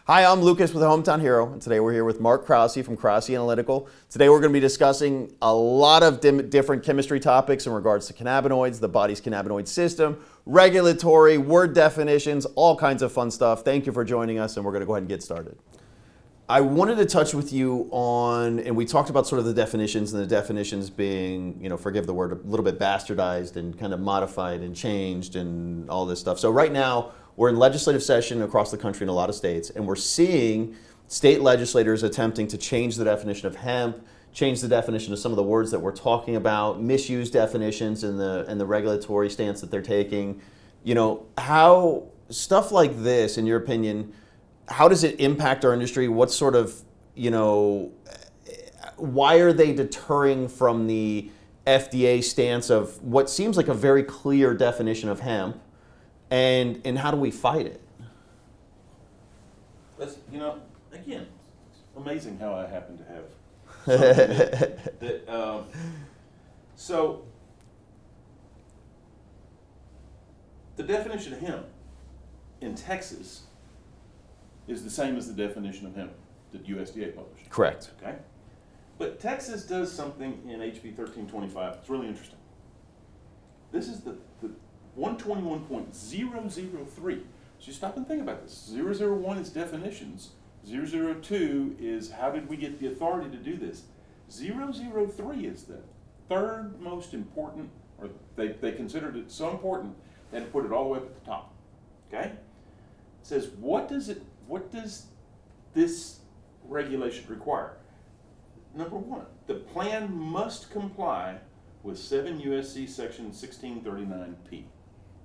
Hi, I'm Lucas with the Hometown Hero, and today we're here with Mark Krause from Krause Analytical. Today we're going to be discussing a lot of different chemistry topics in regards to cannabinoids, the body's cannabinoid system, regulatory, word definitions, all kinds of fun stuff. Thank you for joining us, and we're going to go ahead and get started. I wanted to touch with you on, and we talked about sort of the definitions, and the definitions being, forgive the word, a little bit bastardized and kind of modified and changed and all this stuff. So right now, we're in legislative session across the country in a lot of states, and we're seeing state legislators attempting to change the definition of hemp, change the definition of some of the words that we're talking about, misuse definitions in the regulatory stance that they're taking. How stuff like this, in your opinion, how does it impact our industry? What sort of, why are they deterring from the FDA stance of what seems like a very clear definition of hemp? And how do we fight it? That's, again, it's amazing how I happen to have something so the definition of hemp in Texas is the same as the definition of hemp that USDA published. Correct. Okay? But Texas does something in HB 1325 that's really interesting. This is the 121.003. So you stop and think about this. 001 is definitions. 002 is how did we get the authority to do this. 003 is the third most important, or they considered it so important they had to put it all the way up at the top. Okay? It says what does this regulation require? Number one, the plan must comply with 7 USC section 1639P.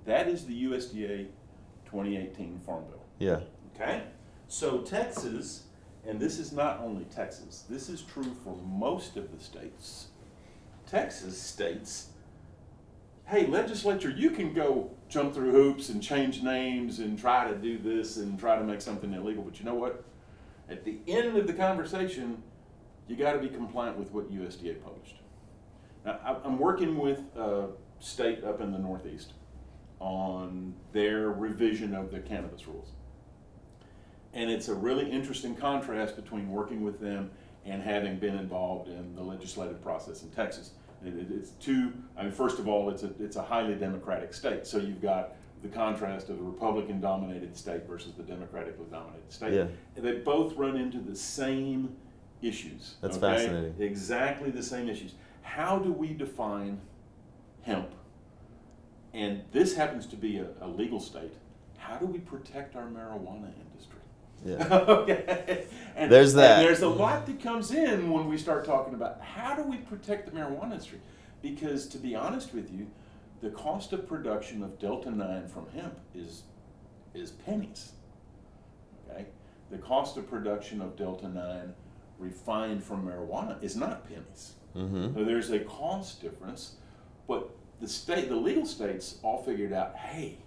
That is the USDA 2018 Farm Bill. Yeah. Okay? So Texas, and this is not only Texas, this is true for most of the states. Texas states, hey, legislature, you can go jump through hoops and change names and try to do this and try to make something illegal, but you know what? At the end of the conversation, you got to be compliant with what USDA published. Now, I'm working with a state up in the Northeast on their revision of the cannabis rules. And it's a really interesting contrast between working with them and having been involved in the legislative process in Texas. First of all, it's a highly democratic state. So you've got the contrast of the Republican-dominated state versus the Democratically dominated state. Yeah. And they both run into the same issues. That's fascinating. Exactly the same issues. How do we define hemp? And this happens to be a legal state. How do we protect our marijuana industry? Yeah. Okay. And there's that. And there's a lot that comes in when we start talking about how do we protect the marijuana industry? Because to be honest with you, the cost of production of Delta-9 from hemp is pennies. Okay? The cost of production of Delta-9 refined from marijuana is not pennies. Mm-hmm. So there's a cost difference, but the legal states all figured out, hey,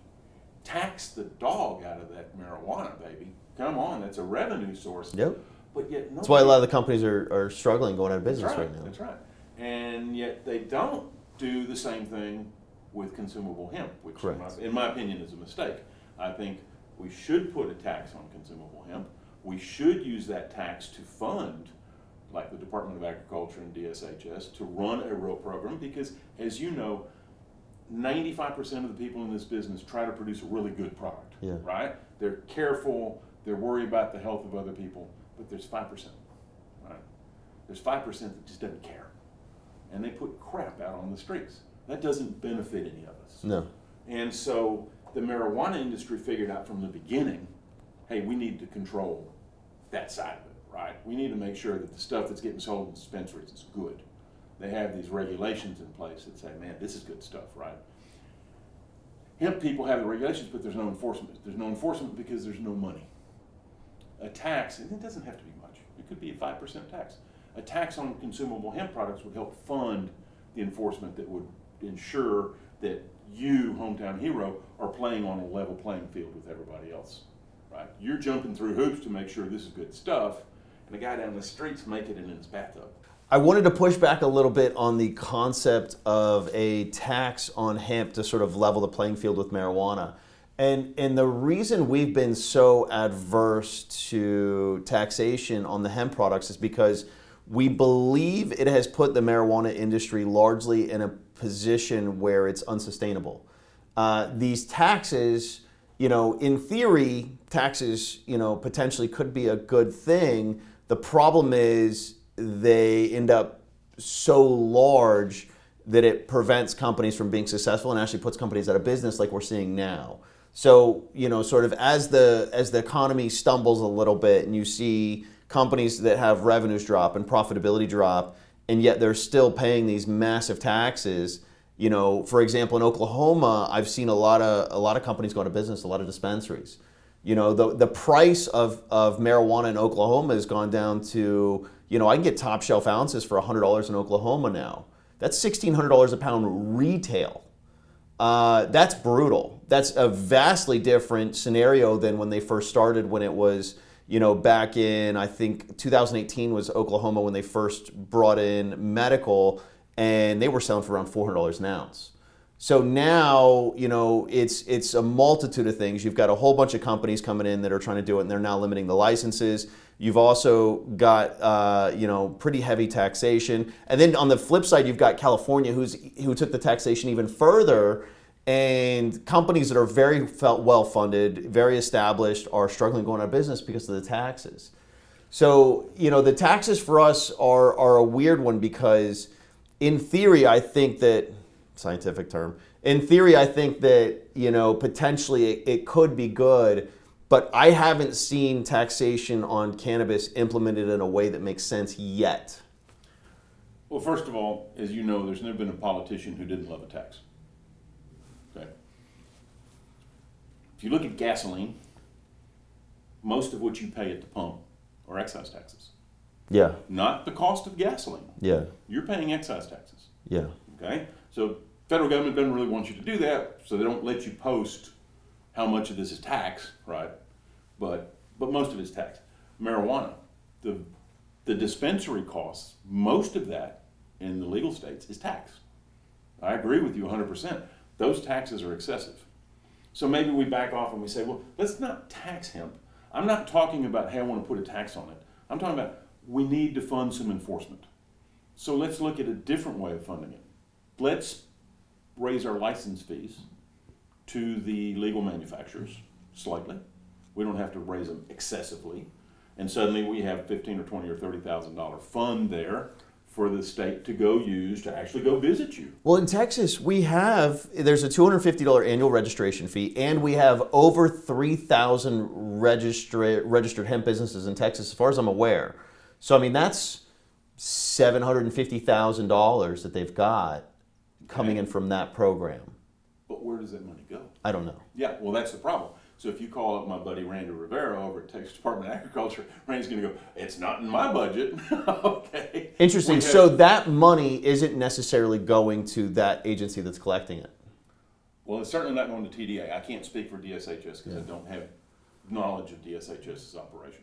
tax the dog out of that marijuana, baby. Come on, that's a revenue source. Yep. But yet That's why a lot of the companies are struggling going out of business right now. That's right. And yet they don't do the same thing with consumable hemp, which in my opinion is a mistake. I think we should put a tax on consumable hemp. We should use that tax to fund, like the Department of Agriculture and DSHS, to run a real program because, as you know, 95% of the people in this business try to produce a really good product, right? They're careful, they're worried about the health of other people, but there's 5%, right? There's 5% that just doesn't care. And they put crap out on the streets. That doesn't benefit any of us. No. And so the marijuana industry figured out from the beginning, hey, we need to control that side of it, right? We need to make sure that the stuff that's getting sold in dispensaries is good. They have these regulations in place that say, man, this is good stuff, right? Hemp people have the regulations, but there's no enforcement. There's no enforcement because there's no money. A tax, and it doesn't have to be much. It could be a 5% tax. A tax on consumable hemp products would help fund the enforcement that would ensure that you, Hometown Hero, are playing on a level playing field with everybody else, right? You're jumping through hoops to make sure this is good stuff, and the guy down the street's making it in his bathtub. I wanted to push back a little bit on the concept of a tax on hemp to sort of level the playing field with marijuana. And the reason we've been so adverse to taxation on the hemp products is because we believe it has put the marijuana industry largely in a position where it's unsustainable. These taxes, in theory, taxes, potentially could be a good thing. The problem is they end up so large that it prevents companies from being successful and actually puts companies out of business like we're seeing now. So, sort of as the economy stumbles a little bit and you see companies that have revenues drop and profitability drop, and yet they're still paying these massive taxes. For example, in Oklahoma, I've seen a lot of companies go out of business, a lot of dispensaries. The price of marijuana in Oklahoma has gone down to, I can get top shelf ounces for $100 in Oklahoma now. That's $1,600 a pound retail. That's brutal. That's a vastly different scenario than when they first started, when it was, back in, I think 2018 was Oklahoma when they first brought in medical, and they were selling for around $400 an ounce. So now, it's a multitude of things. You've got a whole bunch of companies coming in that are trying to do it, and they're now limiting the licenses. You've also got, pretty heavy taxation. And then on the flip side, you've got California who took the taxation even further, and companies that are very well-funded, very established, are struggling going out of business because of the taxes. So, the taxes for us are a weird one because in theory, I think that, scientific term, in theory, I think that, potentially it could be good, but I haven't seen taxation on cannabis implemented in a way that makes sense yet. Well, first of all, as you know, there's never been a politician who didn't love a tax. Okay. If you look at gasoline, most of what you pay at the pump are excise taxes. Yeah. Not the cost of gasoline. Yeah. You're paying excise taxes. Yeah. Okay? So federal government doesn't really want you to do that, so they don't let you post how much of this is tax, right? But most of it's tax. Marijuana, the dispensary costs, most of that in the legal states is tax. I agree with you 100%. Those taxes are excessive. So maybe we back off and we say, well, let's not tax hemp. I'm not talking about, hey, I want to put a tax on it. I'm talking about we need to fund some enforcement. So let's look at a different way of funding it. Let's raise our license fees to the legal manufacturers slightly. We don't have to raise them excessively. And suddenly we have $15,000 or $20,000 or $30,000 fund there for the state to go use to actually go visit you. Well, in Texas, there's a $250 annual registration fee, and we have over 3,000 registered hemp businesses in Texas, as far as I'm aware. So, I mean, that's $750,000 that they've got coming in from that program. But where does that money go? I don't know. Yeah, well, that's the problem. So if you call up my buddy Randy Rivera over at Texas Department of Agriculture, Randy's going to go, it's not in my budget. Okay. Interesting. So that money isn't necessarily going to that agency that's collecting it. Well, it's certainly not going to TDA. I can't speak for DSHS because I don't have knowledge of DSHS's operation.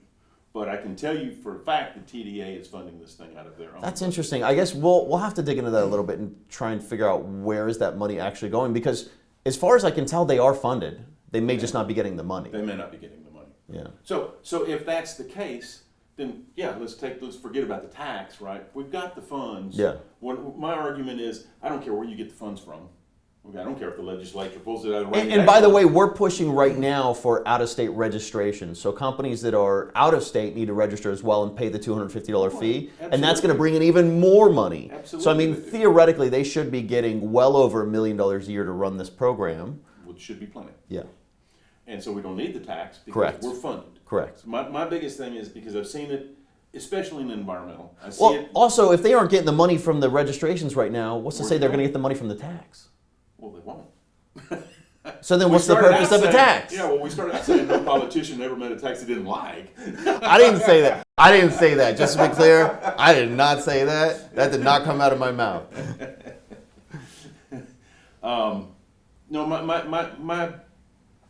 But I can tell you for a fact that TDA is funding this thing out of their own. That's interesting. I guess we'll have to dig into that a little bit and try and figure out where is that money actually going, because as far as I can tell, they are funded. They may just not be getting the money. They may not be getting the money. Yeah. So if that's the case, then yeah, let's forget about the tax, right? We've got the funds. Yeah. My argument is, I don't care where you get the funds from. Okay, I don't care if the legislature pulls it out of the And by the way, we're pushing right now for out-of-state registration. So companies that are out of state need to register as well and pay the $250 fee. And that's going to bring in even more money. Absolutely. So I mean, theoretically, they should be getting well over $1 million a year to run this program. Which should be plenty. Yeah. And so we don't need the tax because Correct. we're funded. Correct. So my biggest thing is, because I've seen it, especially in environmental. I see Well, it. also, if they aren't getting the money from the registrations right now, what's to say they're going to get the money from the tax? Well, they won't. So then what's the purpose of a tax? Yeah, well, we started out saying no politician ever made a tax he didn't like. I didn't say that. I didn't say that. Just to be clear, I did not say that. That did not come out of my mouth. No, my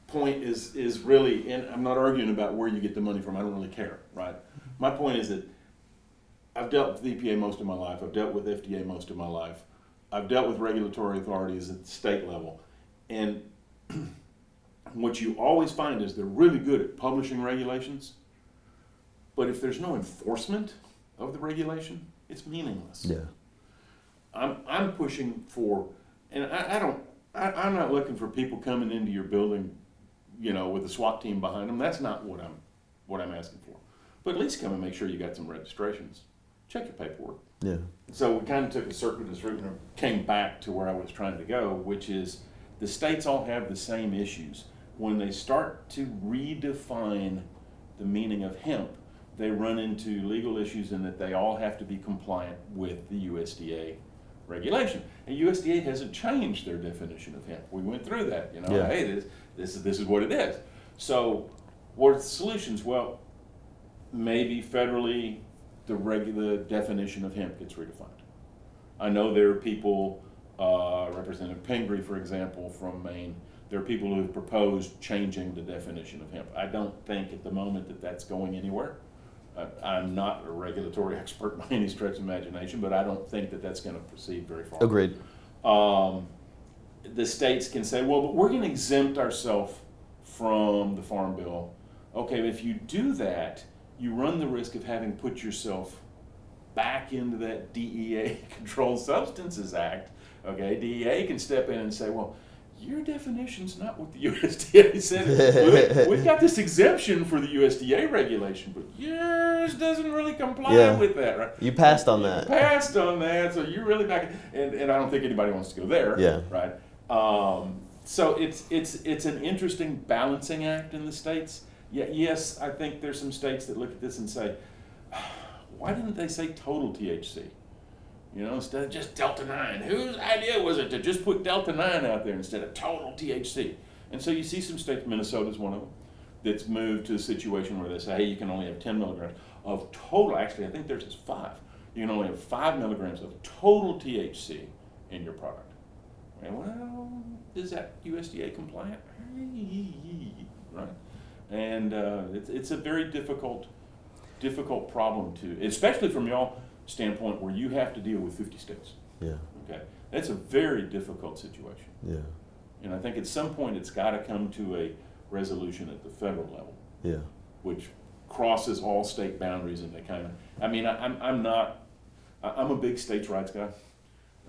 point is really, and I'm not arguing about where you get the money from. I don't really care, right? My point is that I've dealt with the EPA most of my life. I've dealt with FDA most of my life. I've dealt with regulatory authorities at the state level. And what you always find is they're really good at publishing regulations, but if there's no enforcement of the regulation, it's meaningless. Yeah. I'm pushing for, and I'm not looking for people coming into your building, with a SWAT team behind them. That's not what I'm asking for. But at least come and make sure you got some registrations. Check your paperwork. Yeah. So we kind of took a circuitous route and came back to where I was trying to go, which is the states all have the same issues. When they start to redefine the meaning of hemp, they run into legal issues in that they all have to be compliant with the USDA regulation. And USDA hasn't changed their definition of hemp. We went through that, Yeah. Hey, this is what it is. So what are the solutions? Well, maybe federally the definition of hemp gets redefined. I know there are people, Representative Pingree, for example, from Maine, there are people who have proposed changing the definition of hemp. I don't think at the moment that that's going anywhere. I'm not a regulatory expert by any stretch of imagination, but I don't think that that's going to proceed very far. Agreed. The states can say, well, but we're going to exempt ourselves from the Farm Bill. Okay, but if you do that, you run the risk of having put yourself back into that DEA Controlled Substances Act. Okay, DEA can step in and say, well, your definition's not what the USDA said. We've got this exemption for the USDA regulation, but yours doesn't really comply with that, right? You passed on that. Passed on that, so you're really back. And I don't think anybody wants to go there, right? So it's an interesting balancing act in the states. Yeah, yes, I think there's some states that look at this and say, why didn't they say total THC? Instead of just Delta 9. Whose idea was it to just put Delta 9 out there instead of total THC? And so you see some states, Minnesota's one of them, that's moved to a situation where they say, hey, you can only have 10 milligrams of total, actually I think theirs is 5. You can only have 5 milligrams of total THC in your product. And well, is that USDA compliant? Right? And it's a very difficult problem to, especially from y'all standpoint where you have to deal with 50 states. Yeah. Okay. That's a very difficult situation. Yeah. And I think at some point it's got to come to a resolution at the federal level. Yeah. Which crosses all state boundaries and they kind of, I'm a big states' rights guy.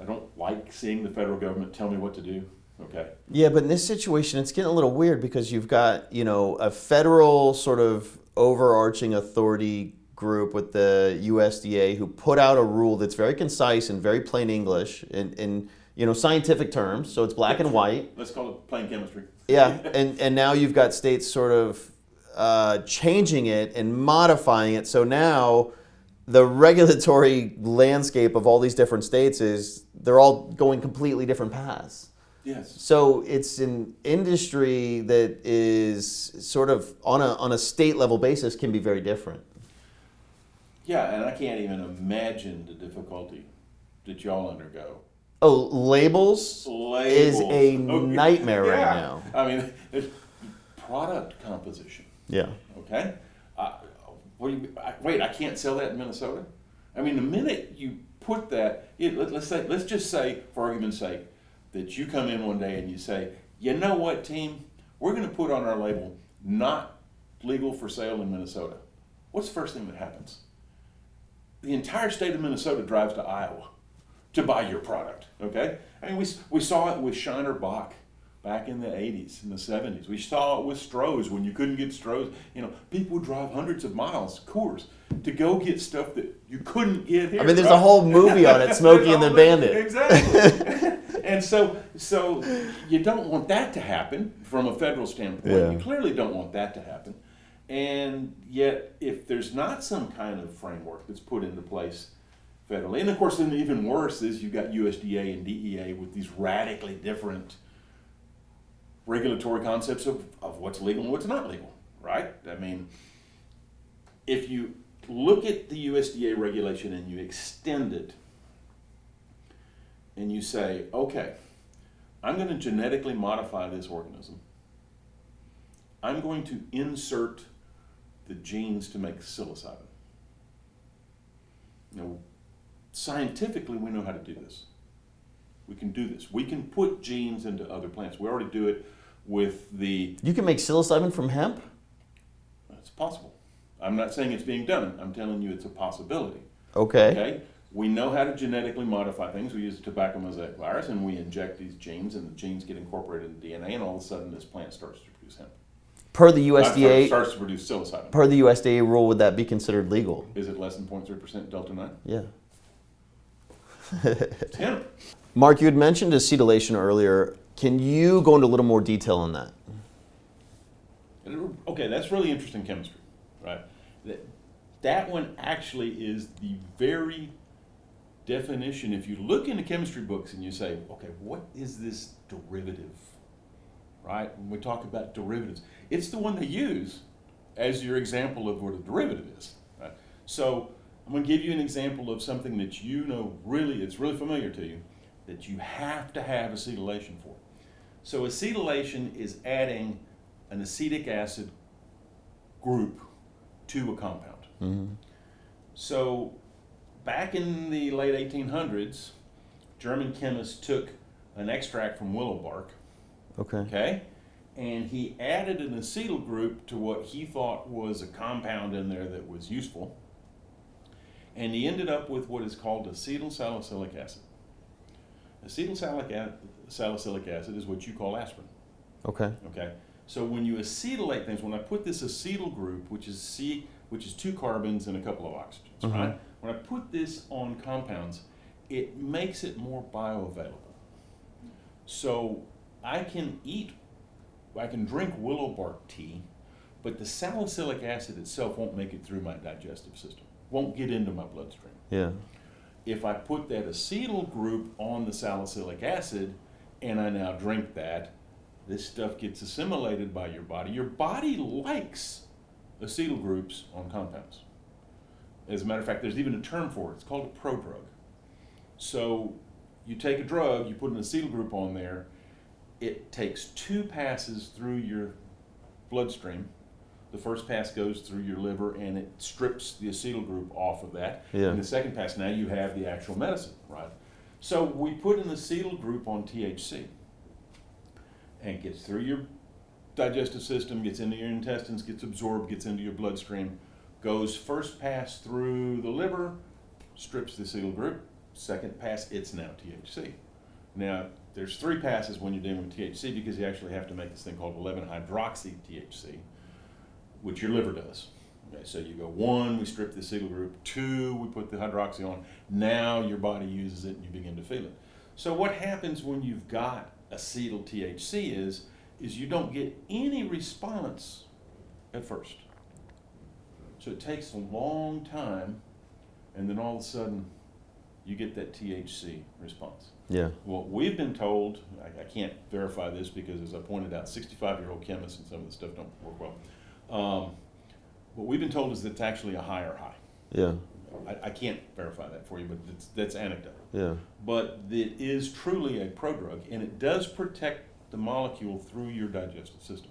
I don't like seeing the federal government tell me what to do. Okay. Yeah, but in this situation, it's getting a little weird because you've got, a federal sort of overarching authority group with the USDA who put out a rule that's very concise and very plain English in scientific terms, so it's black and white. Let's call it plain chemistry. Yeah, and now you've got states sort of changing it and modifying it, so now the regulatory landscape of all these different states is they're all going completely different paths. Yes. So it's an industry that is sort of on a state level basis can be very different. Yeah, and I can't even imagine the difficulty that y'all undergo. Oh, labels is a nightmare right now. I mean, there's product composition. Yeah. Okay? Wait, I can't sell that in Minnesota? I mean, the minute you put that, let's just say, for argument's sake, that you come in one day and you say, you know what, team? We're going to put on our label, not legal for sale in Minnesota. What's the first thing that happens? The entire state of Minnesota drives to Iowa to buy your product, okay? I mean, we saw it with Shiner Bock back in the 80s, in the 70s. We saw it with Stroh's when you couldn't get Stroh's. People would drive hundreds of miles, Coors, to go get stuff that you couldn't get here. I mean, there's a whole movie on it, Smokey and the Bandit. Exactly. And so you don't want that to happen from a federal standpoint. Yeah. You clearly don't want that to happen. And yet, if there's not some kind of framework that's put into place federally, and of course, then even worse is you've got USDA and DEA with these radically different regulatory concepts of what's legal and what's not legal, right? I mean, if you look at the USDA regulation and you extend it, and you say, okay, I'm going to genetically modify this organism. I'm going to insert the genes to make psilocybin. Scientifically, we know how to do this. We can do this. We can put genes into other plants. We already do it with the... You can make psilocybin from hemp? It's possible. I'm not saying it's being done. I'm telling you it's a possibility. Okay. Okay? We know how to genetically modify things. We use the tobacco mosaic virus, and we inject these genes, and the genes get incorporated in DNA, and all of a sudden this plant starts to produce hemp. Per the USDA, Starts to produce psilocybin. per the USDA rule, would that be considered legal? Is it less than 0.3% delta 9? Yeah. It's hemp. Mark, you had mentioned acetylation earlier. Can you go into a little more detail on that? Okay, that's really interesting chemistry, right? That one actually is the very definition. If you look into chemistry books and you say, okay, what is this derivative, right? When we talk about derivatives, it's the one they use as your example of what a derivative is, right? So I'm going to give you an example of something that you know it's really familiar to you, that you have to have acetylation for. So acetylation is adding an acetic acid group to a compound. Mm-hmm. So back in the late 1800s, German chemists took an extract from willow bark, okay, and he added an acetyl group to what he thought was a compound in there that was useful, and he ended up with what is called acetyl salicylic acid. Acetyl salicylic acid is what you call aspirin. Okay. Okay. So when you acetylate things, when I put this acetyl group, which is 2 carbons and a couple of oxygens, Mm-hmm. right? When I put this on compounds, it makes it more bioavailable. So I can drink willow bark tea, but the salicylic acid itself won't make it through my digestive system, won't get into my bloodstream. Yeah. If I put that acetyl group on the salicylic acid and I now drink that, this stuff gets assimilated by your body. Your body likes acetyl groups on compounds. As a matter of fact, there's even a term for it. It's called a prodrug. So you take a drug, you put an acetyl group on there, it takes 2 passes through your bloodstream. The first pass goes through your liver and it strips the acetyl group off of that. Yeah. And the second pass, now you have the actual medicine, right? So we put an acetyl group on THC and it gets through your digestive system, gets into your intestines, gets absorbed, gets into your bloodstream, goes first pass through the liver, strips the acetyl group, second pass, it's now THC. Now, there's 3 passes when you're dealing with THC because you actually have to make this thing called 11-hydroxy-THC, which your liver does. Okay, so you go 1, we strip the acetyl group, 2, we put the hydroxy on, now your body uses it and you begin to feel it. So what happens when you've got acetyl THC is you don't get any response at first. So it takes a long time, and then all of a sudden, you get that THC response. Yeah. Well, we've been told, I can't verify this because, as I pointed out, 65-year-old chemists and some of the stuff don't work well. What we've been told is that it's actually a higher high. Yeah. I can't verify that for you, but that's anecdotal. Yeah. But it is truly a prodrug, and it does protect the molecule through your digestive system.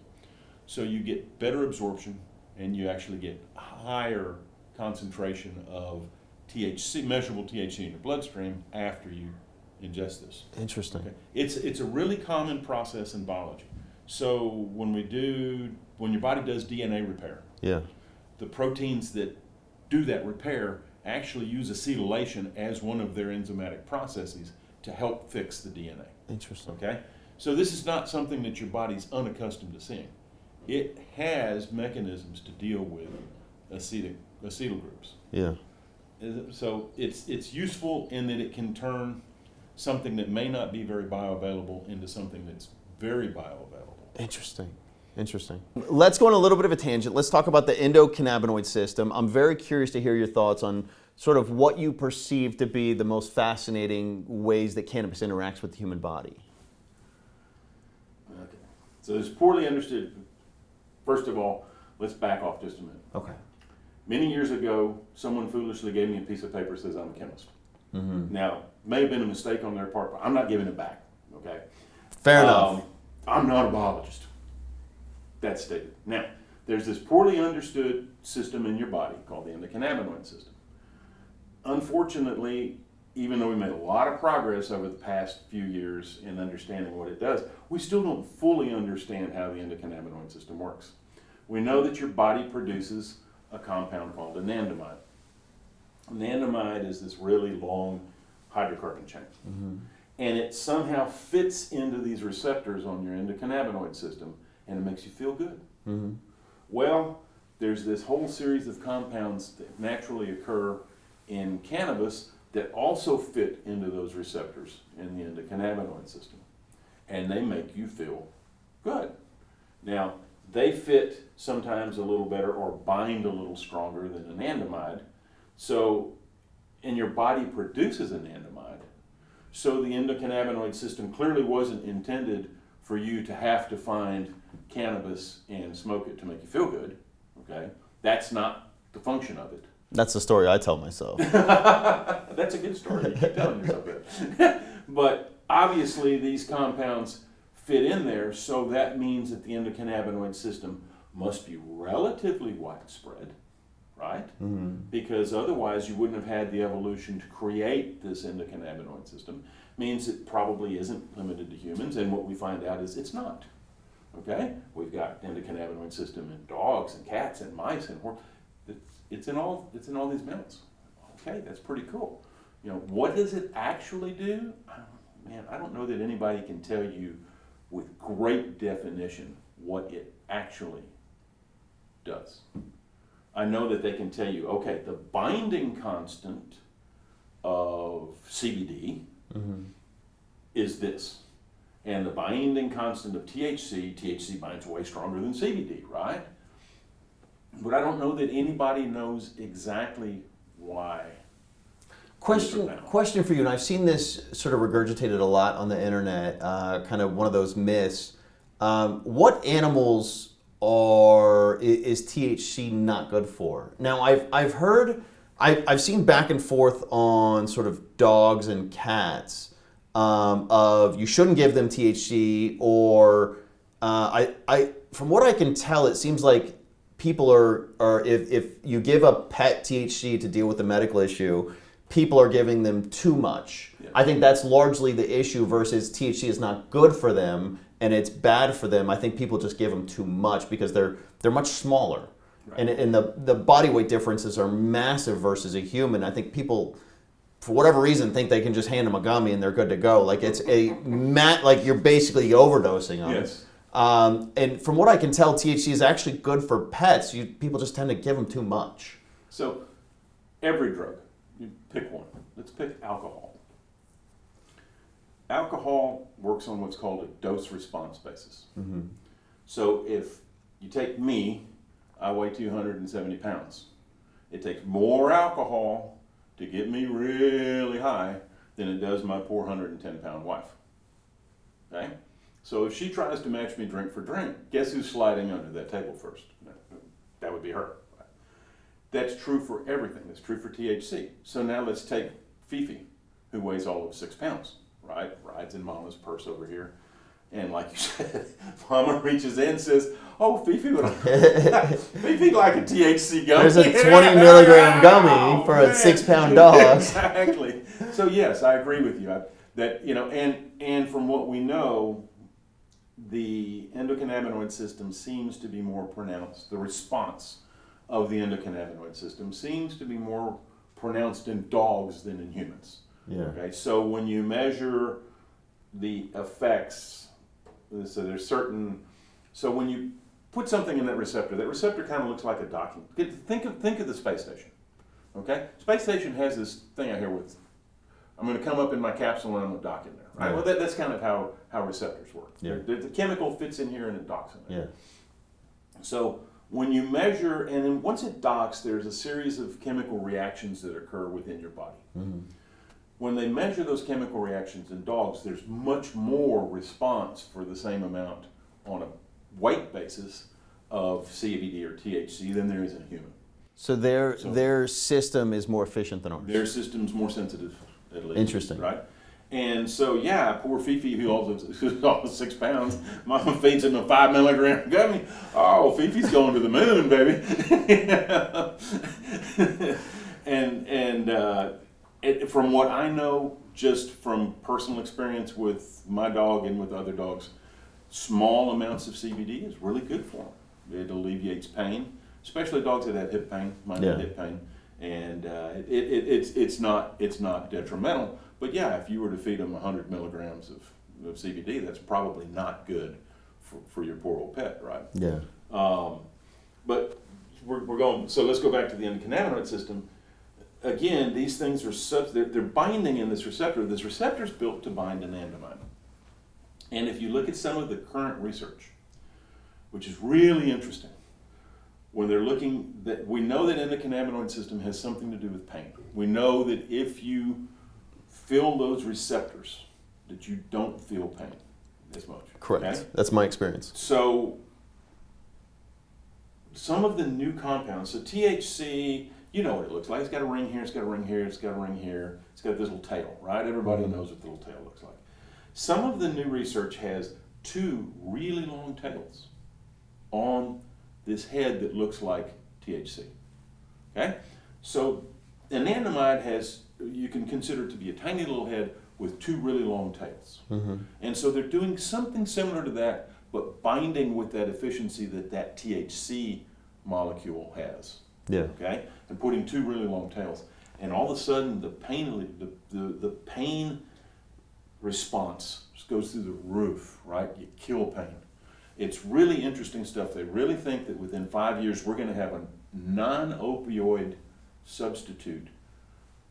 So you get better absorption, and you actually get higher concentration of THC, measurable THC in your bloodstream after you ingest this. Interesting. Okay. It's a really common process in biology. So when your body does DNA repair, Yeah. the proteins that do that repair actually use acetylation as one of their enzymatic processes to help fix the DNA. Interesting. Okay? So this is not something that your body's unaccustomed to seeing. It has mechanisms to deal with acetyl groups. Yeah. So it's useful in that it can turn something that may not be very bioavailable into something that's very bioavailable. Interesting. Interesting. Let's go on a little bit of a tangent. Let's talk about the endocannabinoid system. I'm very curious to hear your thoughts on sort of what you perceive to be the most fascinating ways that cannabis interacts with the human body. Okay. So it's poorly understood. First of all, let's back off just a minute. Okay. Many years ago, someone foolishly gave me a piece of paper that says I'm a chemist. Mm-hmm. Now, may have been a mistake on their part, but I'm not giving it back, okay? Fair enough. I'm not a biologist. That's stated. Now, there's this poorly understood system in your body called the endocannabinoid system. Unfortunately, even though we made a lot of progress over the past few years in understanding what it does, we still don't fully understand how the endocannabinoid system works. We know that your body produces a compound called anandamide. Anandamide is this really long hydrocarbon chain. Mm-hmm. And it somehow fits into these receptors on your endocannabinoid system, and it makes you feel good. Mm-hmm. Well, there's this whole series of compounds that naturally occur in cannabis that also fit into those receptors in the endocannabinoid system, and they make you feel good. Now, they fit sometimes a little better or bind a little stronger than anandamide, so, and your body produces anandamide, so the endocannabinoid system clearly wasn't intended for you to have to find cannabis and smoke it to make you feel good, okay? That's not the function of it. That's the story I tell myself. That's a good story. You keep telling yourself that. But obviously these compounds fit in there, so that means that the endocannabinoid system must be relatively widespread, right? Mm-hmm. Because otherwise you wouldn't have had the evolution to create this endocannabinoid system. Means it probably isn't limited to humans, and what we find out is it's not. Okay? We've got endocannabinoid system in dogs and cats and mice and horses. It's in all these mammals. Okay, that's pretty cool. You know, what does it actually do? I don't know that anybody can tell you with great definition what it actually does. I know that they can tell you, okay, the binding constant of CBD mm-hmm. is this. And the binding constant of THC binds way stronger than CBD, right? But I don't know that anybody knows exactly why. Question for you, and I've seen this sort of regurgitated a lot on the internet, kind of one of those myths. What animals is THC not good for? Now, I've seen back and forth on sort of dogs and cats of you shouldn't give them THC, or from what I can tell, it seems like people are if you give a pet THC to deal with a medical issue, people are giving them too much. Yeah. I think that's largely the issue versus THC is not good for them and it's bad for them. I think people just give them too much because they're much smaller. Right. And the body weight differences are massive versus a human. I think people, for whatever reason, think they can just hand them a gummy and they're good to go. Like it's like you're basically overdosing them. Yes. And from what I can tell, THC is actually good for pets. People just tend to give them too much. So every drug, you pick one. Let's pick alcohol. Alcohol works on what's called a dose-response basis. Mm-hmm. So if you take me, I weigh 270 pounds. It takes more alcohol to get me really high than it does my poor 110-pound wife. Okay? So if she tries to match me drink for drink, guess who's sliding under that table first? That would be her. That's true for everything. That's true for THC. So now let's take Fifi, who weighs all of 6 pounds, right? Rides in Mama's purse over here. And like you said, Mama reaches in and says, oh, Fifi would Fifi like a THC gummy. There's a 20 milligram gummy for a 6-pound dog. Exactly. So yes, I agree with you. And from what we know, the endocannabinoid system seems to be more pronounced. The response of the endocannabinoid system seems to be more pronounced in dogs than in humans. Yeah. Okay. So when you measure the effects, so when you put something in that receptor kind of looks like a docking. Think of the space station. Okay? Space station has this thing out here with, I'm going to come up in my capsule and I'm going to dock in there. Right? Yeah. Well, that's kind of how receptors work. Yeah. The chemical fits in here and it docks in there. Yeah. So when you measure, and then once it docks, there's a series of chemical reactions that occur within your body. Mm-hmm. When they measure those chemical reactions in dogs, there's much more response for the same amount on a weight basis of CBD or THC than there is in a human. So their system is more efficient than ours. Their system's more sensitive, at least. Interesting. Right? And so, yeah, poor Fifi, who's all 6 pounds, Mama feeds him a 5 milligram gummy. Oh, Fifi's going to the moon, baby. from what I know, just from personal experience with my dog and with other dogs, small amounts of CBD is really good for them. It alleviates pain, especially dogs that have hip pain, minor hip pain, and it's not detrimental. But yeah, if you were to feed them 100 milligrams of CBD, that's probably not good for your poor old pet, right? Yeah. But we're going. So let's go back to the endocannabinoid system. Again, these things are they're binding in this receptor. This receptor is built to bind anandamide. And if you look at some of the current research, which is really interesting, when they're looking, that we know that endocannabinoid system has something to do with pain. We know that if you fill those receptors, that you don't feel pain as much. Correct. Okay? That's my experience. So some of the new compounds, so THC, you know what it looks like. It's got a ring here, it's got a ring here, it's got a ring here, it's got this little tail, right? Everybody knows what the little tail looks like. Some of the new research has 2 really long tails on this head that looks like THC. Okay? So anandamide you can consider it to be a tiny little head with 2 really long tails. And so they're doing something similar to that, but binding with that efficiency that THC molecule has. Yeah. Okay? And putting 2 really long tails. And all of a sudden the pain response just goes through the roof, right? You kill pain. It's really interesting stuff. They really think that within 5 years we're going to have a non-opioid substitute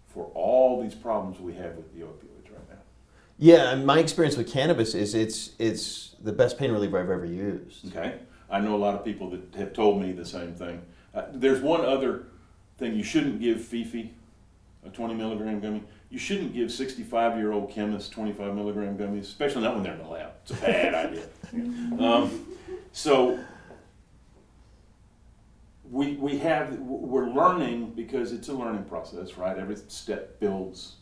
for all these problems we have with the opioids right now. Yeah, and my experience with cannabis is it's the best pain reliever I've ever used. Okay? I know a lot of people that have told me the same thing. There's one other thing. You shouldn't give Fifi a 20 milligram gummy. You shouldn't give 65-year-old chemists 25 milligram gummies, especially not when they're in the lab. It's a bad idea. So we're learning because it's a learning process, right? Every step builds.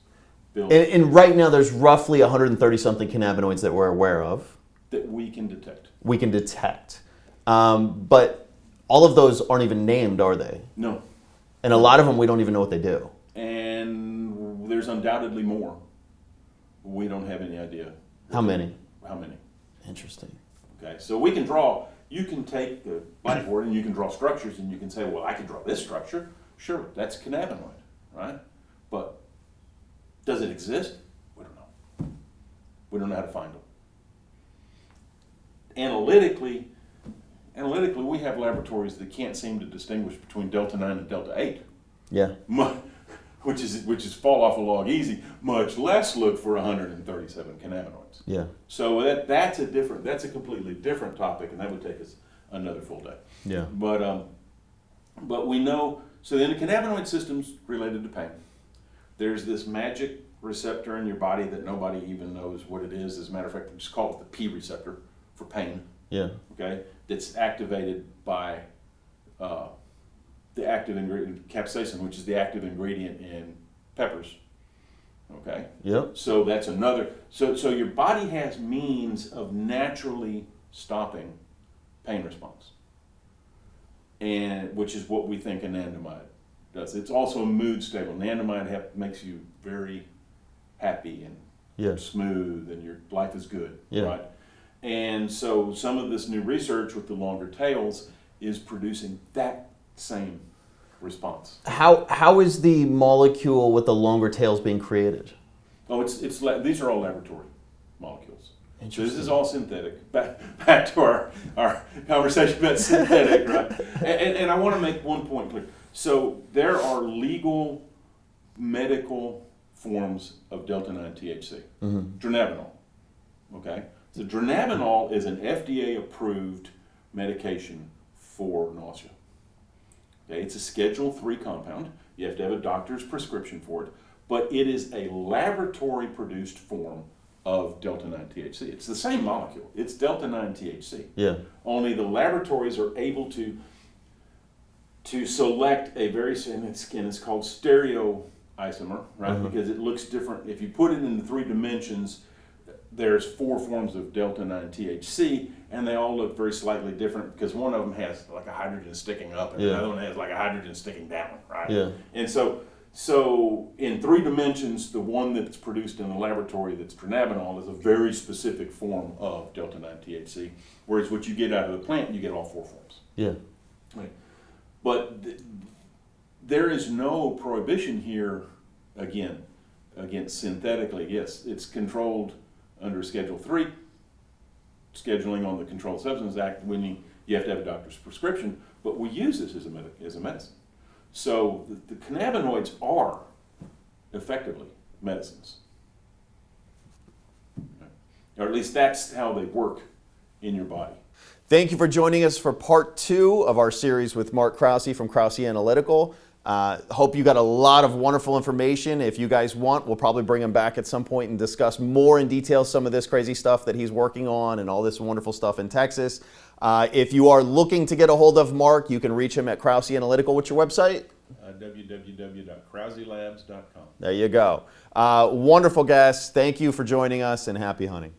And right now there's roughly 130 something cannabinoids that we're aware of. That we can detect. We can detect. But all of those aren't even named, are they? No. And a lot of them we don't even know what they do. And there's undoubtedly more. We don't have any idea. How many? How many? Interesting. Okay, so we can draw, you can take the blackboard and you can draw structures and you can say, well, I can draw this structure. Sure, that's cannabinoid, right? But does it exist? We don't know. We don't know how to find them. Analytically, we have laboratories that can't seem to distinguish between Delta 9 and Delta 8. Yeah. Which is fall off a log easy, much less look for 137 cannabinoids. Yeah. So that's a completely different topic, and that would take us another full day. Yeah. But we know, so the endocannabinoid system's related to pain. There's this magic receptor in your body that nobody even knows what it is. As a matter of fact, we just call it the P receptor for pain. Yeah. Okay, that's activated by the active ingredient capsaicin, which is the active ingredient in peppers. Okay. Yep. So that's another. So your body has means of naturally stopping pain response, and which is what we think anandamide does. It's also mood stable. Anandamide makes you very happy and smooth, and your life is good. Yeah. Right. And so some of this new research with the longer tails is producing that same response. How is the molecule with the longer tails being created? Oh, these are all laboratory molecules. So this is Interesting. all synthetic. Back to our conversation about synthetic, right? And I want to make one point clear. So there are legal medical forms of Delta 9 THC. Dronabinol. Okay? So dronabinol is an FDA-approved medication for nausea. Okay? It's a Schedule III compound. You have to have a doctor's prescription for it. But it is a laboratory-produced form of Delta 9 THC. It's the same molecule. It's Delta 9 THC. Yeah. Only the laboratories are able to select a very, and it's called stereoisomer, right? Because it looks different. If you put it in the 3 dimensions, there's 4 forms of Delta 9 THC, and they all look very slightly different because one of them has like a hydrogen sticking up, and the other one has like a hydrogen sticking down, right? Yeah. And so So in 3 dimensions, the one that's produced in the laboratory that's dronabinol is a very specific form of delta-9 THC, whereas what you get out of the plant, you get all 4 forms. Yeah. Right. But there is no prohibition here, again, against synthetically. Yes, it's controlled under Schedule 3, scheduling on the Controlled Substances Act, when you have to have a doctor's prescription, but we use this as a medicine. So the cannabinoids are effectively medicines. Or at least that's how they work in your body. Thank you for joining us for part 2 of our series with Mark Krause from Krause Analytical. Hope you got a lot of wonderful information. If you guys want, we'll probably bring him back at some point and discuss more in detail some of this crazy stuff that he's working on and all this wonderful stuff in Texas. If you are looking to get a hold of Mark, you can reach him at Krause Analytical. What's your website? www.krauselabs.com. There you go. Wonderful guest. Thank you for joining us, and happy hunting.